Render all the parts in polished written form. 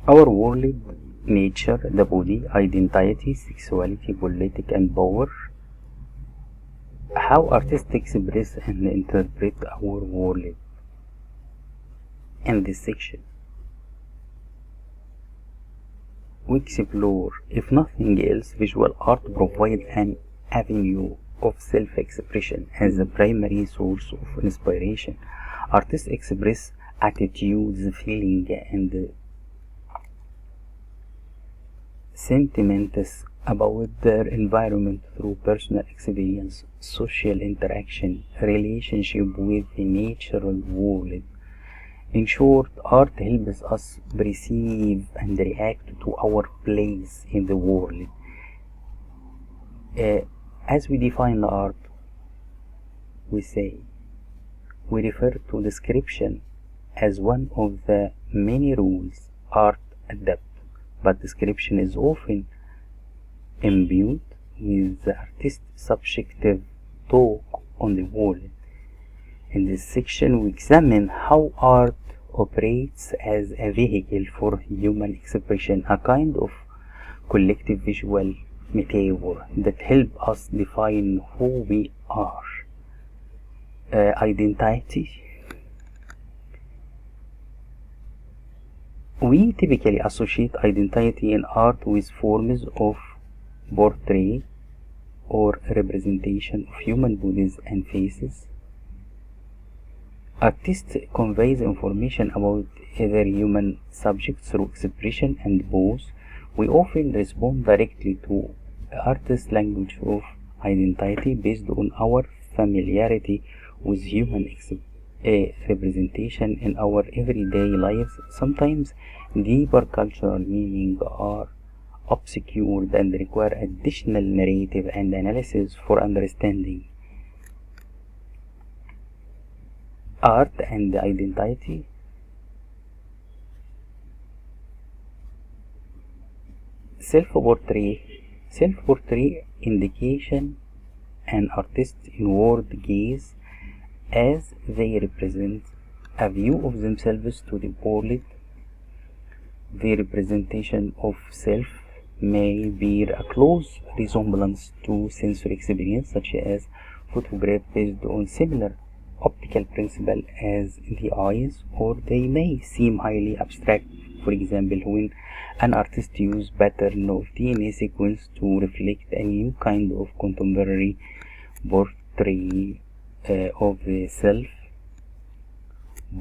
Our world, nature, the body, identity, sexuality, politics, and power. How artists express and interpret our world. In this section, we explore, if nothing else, visual art provides an avenue of self-expression as a primary source of inspiration. Artists express attitudes, feelings, and sentiments about their environment through personal experience, social interaction, relationship with the natural world. In short, art helps us perceive and react to our place in the world. As we define art, we refer to description as one of the many rules art adapts, but description is often imbued with the artist's subjective talk on the world. In this section, we examine how art operates as a vehicle for human expression, a kind of collective visual metaphor that helps us define who we are. Identity. We typically associate identity in art with forms of portrait or representation of human bodies and faces. Artists conveys information about their human subjects through expression and pose. We often respond directly to artist's language of identity based on our familiarity with human representation in our everyday lives. Sometimes deeper cultural meanings are obscured and require additional narrative and analysis for understanding. Art and identity. Self-portrait indication an artist's inward gaze as they represent a view of themselves to the world. The representation of self may bear a close resemblance to sensory experience, such as photograph based on similar optical principle as the eyes, or they may seem highly abstract. For example, when an artist uses pattern of DNA sequence to reflect a new kind of contemporary portrait of the self.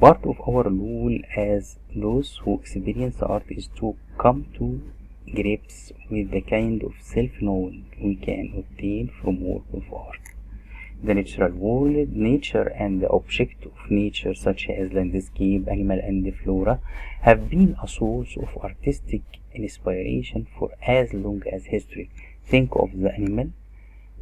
Part of our role as those who experience art is to come to grips with the kind of self-knowing we can obtain from work of art. The natural world, nature and the object of nature such as landscape, animal and flora have been a source of artistic inspiration for as long as history. Think of the animal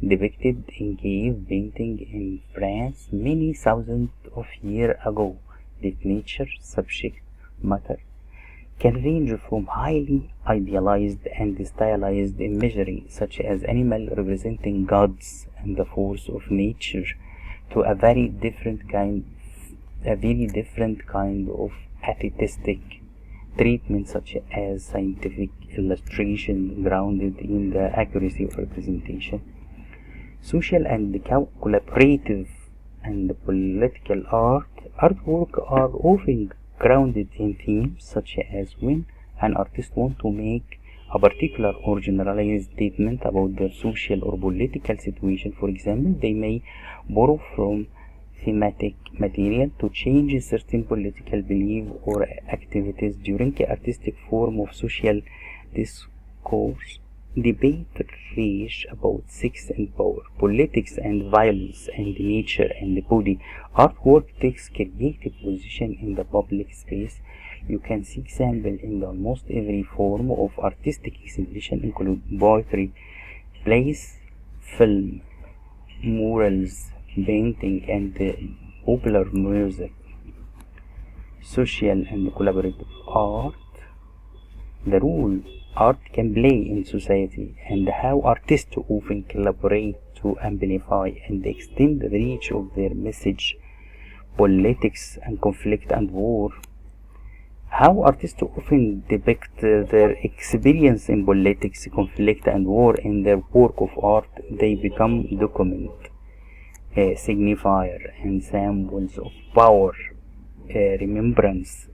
depicted in cave painting in France many thousands of years ago. That nature subject matter can range from highly idealized and stylized imagery such as animal representing gods and the force of nature to a very different kind of artistic treatment such as scientific illustration grounded in the accuracy of representation. Social and collaborative and political artwork are often grounded in themes such as when an artist wants to make a particular or generalized statement about their social or political situation. For example, they may borrow from thematic material to change certain political beliefs or activities during the artistic form of social discourse. Debate rage about sex and power, politics and violence, and nature and the body. Artwork takes creative position in the public space. You can see examples in almost every form of artistic expression, including poetry, plays, film, murals, painting, and popular music. Social and collaborative art. The role art can play in society and how artists often collaborate to amplify and extend the reach of their message. Politics and conflict and war. How artists often depict their experience in politics, conflict, and war in their work of art. They become document, signifier, and symbols of power, remembrance,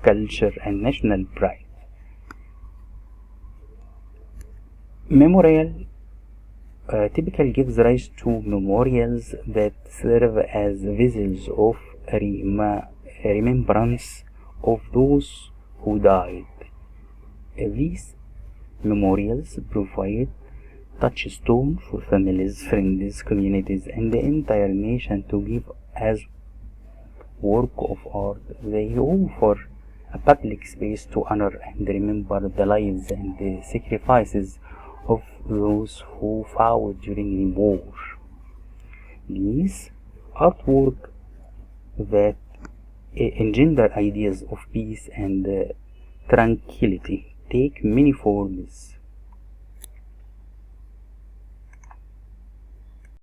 culture, and national pride. Memorial typically gives rise to memorials that serve as vessels of remembrance of those who died. These memorials provide touchstone for families, friends, communities, and the entire nation to give as work of art. They offer a public space to honor and remember the lives and the sacrifices of those who fought during the war. These artwork that engender ideas of peace and tranquility take many forms.